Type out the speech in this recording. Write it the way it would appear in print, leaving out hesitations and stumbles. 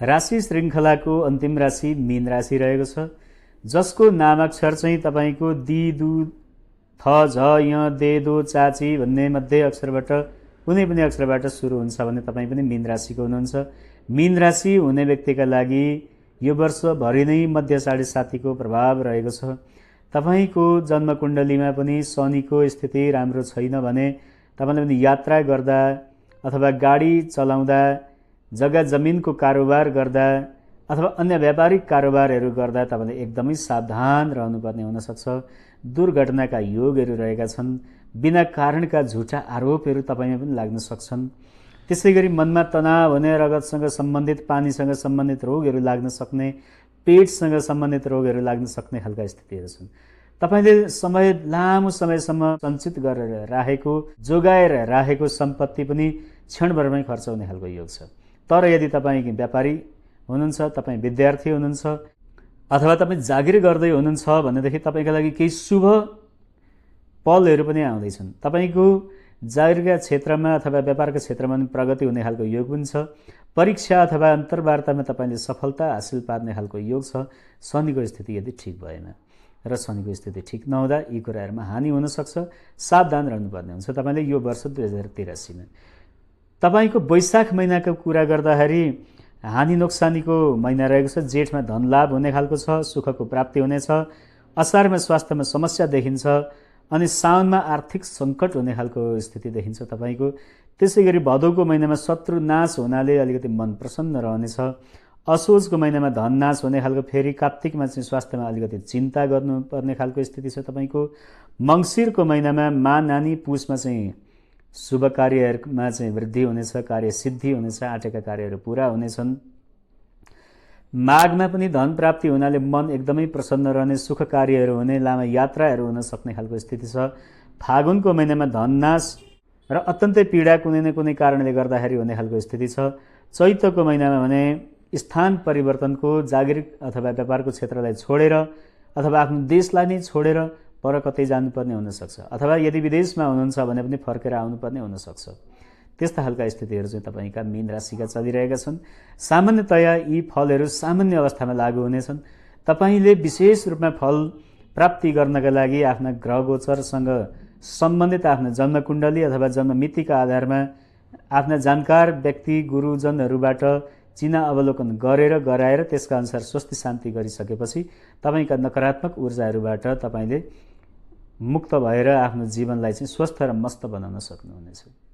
राशि श्रृङ्खलाको अन्तिम राशि मीन राशि रहेको छ, जसको नामाक्षर चाहिँ तपाईँको दि, दु, थ, झ, य, दे, दो, चाची भन्ने मध्ये अक्षरबाट कुनै पनि अक्षरबाट सुरु हुन्छ भने तपाईँ पनि मीन राशिको हुनुहुन्छ। मीन राशि हुने व्यक्तिका लागि यो वर्षभरि नै मध्य 7.5 को प्रभाव रहेको छ। तपाईँको जन्मकुण्डलीमा पनि शनिको स्थिति राम्रो छैन भने तपाईँले पनि यात्रा गर्दा अथवा गाडी चलाउँदा, जग्गा जमिनको कारोबार गर्दा अथवा अन्य व्यापारिक कारोबारहरू गर्दा तपाईँले एकदमै सावधान रहनुपर्ने हुनसक्छ। दुर्घटनाका योगहरू रहेका छन्। बिना कारणका झुटा आरोपहरू तपाईँमा पनि लाग्न सक्छन्। त्यसै गरी मनमा तनाव हुने, रगतसँग सम्बन्धित, पानीसँग सम्बन्धित रोगहरू लाग्न सक्ने, पेटसँग सम्बन्धित रोगहरू लाग्न सक्ने खालका स्थितिहरू छन्। तपाईँले लामो समयसम्म सञ्चित गरेर राखेको, जोगाएर राखेको सम्पत्ति पनि क्षणभरमै खर्च हुने खालको योग छ। तर यदि तपाईँ व्यापारी हुनुहुन्छ, तपाईँ विद्यार्थी हुनुहुन्छ अथवा तपाईँ जागिर गर्दै हुनुहुन्छ भनेदेखि तपाईँका लागि केही शुभ पलहरू पनि आउँदैछन्। तपाईँको जागिरका क्षेत्रमा अथवा व्यापारका क्षेत्रमा पनि प्रगति हुने खालको योग पनि छ। परीक्षा अथवा अन्तर्वार्तामा तपाईँले सफलता हासिल पार्ने खालको योग छ, शनिको स्थिति यदि ठिक भएन। र शनिको स्थिति ठिक नहुँदा यी कुराहरूमा हानि हुनसक्छ। सावधान रहनुपर्ने हुन्छ तपाईँले यो वर्ष 2083मा। तपाईँको वैशाख महिनाको कुरा गर्दाखेरि हानि नोक्सानीको महिना रहेको छ। जेठमा धन लाभ हुने खालको छ, सुखको प्राप्ति हुनेछ। असारमा स्वास्थ्यमा समस्या देखिन्छ अनि साउनमा आर्थिक सङ्कट हुने खालको स्थिति देखिन्छ तपाईँको। त्यसै गरी भदौको महिनामा शत्रु नाश हुनाले अलिकति मन प्रसन्न रहनेछ। असोजको महिनामा धन नाश हुने खालको, फेरि कात्तिकमा चाहिँ स्वास्थ्यमा अलिकति चिन्ता गर्नुपर्ने खालको स्थिति छ तपाईँको। मङ्सिरको महिनामा मा नानी, पुसमा चाहिँ शुभ कार्यहरूमा चाहिँ वृद्धि हुनेछ, कार्य सिद्धि हुनेछ, आँटेका कार्यहरू पुरा हुनेछन्। माघमा पनि धन प्राप्ति हुनाले मन एकदमै प्रसन्न रहने, सुख कार्यहरू हुने, लामा यात्राहरू हुन सक्ने खालको स्थिति छ। फागुनको महिनामा धन नाश र अत्यन्तै पीडा कुनै न कुनै कारणले गर्दाखेरि हुने खालको स्थिति छ। चैतको महिनामा भने स्थान परिवर्तनको, जागिर अथवा व्यापारको क्षेत्रलाई छोडेर अथवा आफ्नो देशलाई नै छोडेर पर कतै जानुपर्ने हुनसक्छ, अथवा यदि विदेशमा हुनुहुन्छ भने पनि फर्केर आउनुपर्ने हुनसक्छ। त्यस्ता खालका स्थितिहरू चाहिँ तपाईँका मीन राशिका चलिरहेका छन्। सामान्यतया यी फलहरू सामान्य अवस्थामा लागू हुनेछन्। तपाईँले विशेष रूपमा फल प्राप्ति गर्नका लागि आफ्ना ग्रह गोचरसँग सम्बन्धित आफ्नो जन्मकुण्डली अथवा जन्ममितिका आधारमा आफ्ना जानकार व्यक्ति गुरुजनहरूबाट चिना अवलोकन गरेर गराएर त्यसका अनुसार स्वस्ति शान्ति गरिसकेपछि तपाईँका नकारात्मक ऊर्जाहरूबाट तपाईँले मुक्त भएर आफ्नो जीवनलाई चाहिँ स्वस्थ र मस्त बनाउन सक्नुहुनेछ।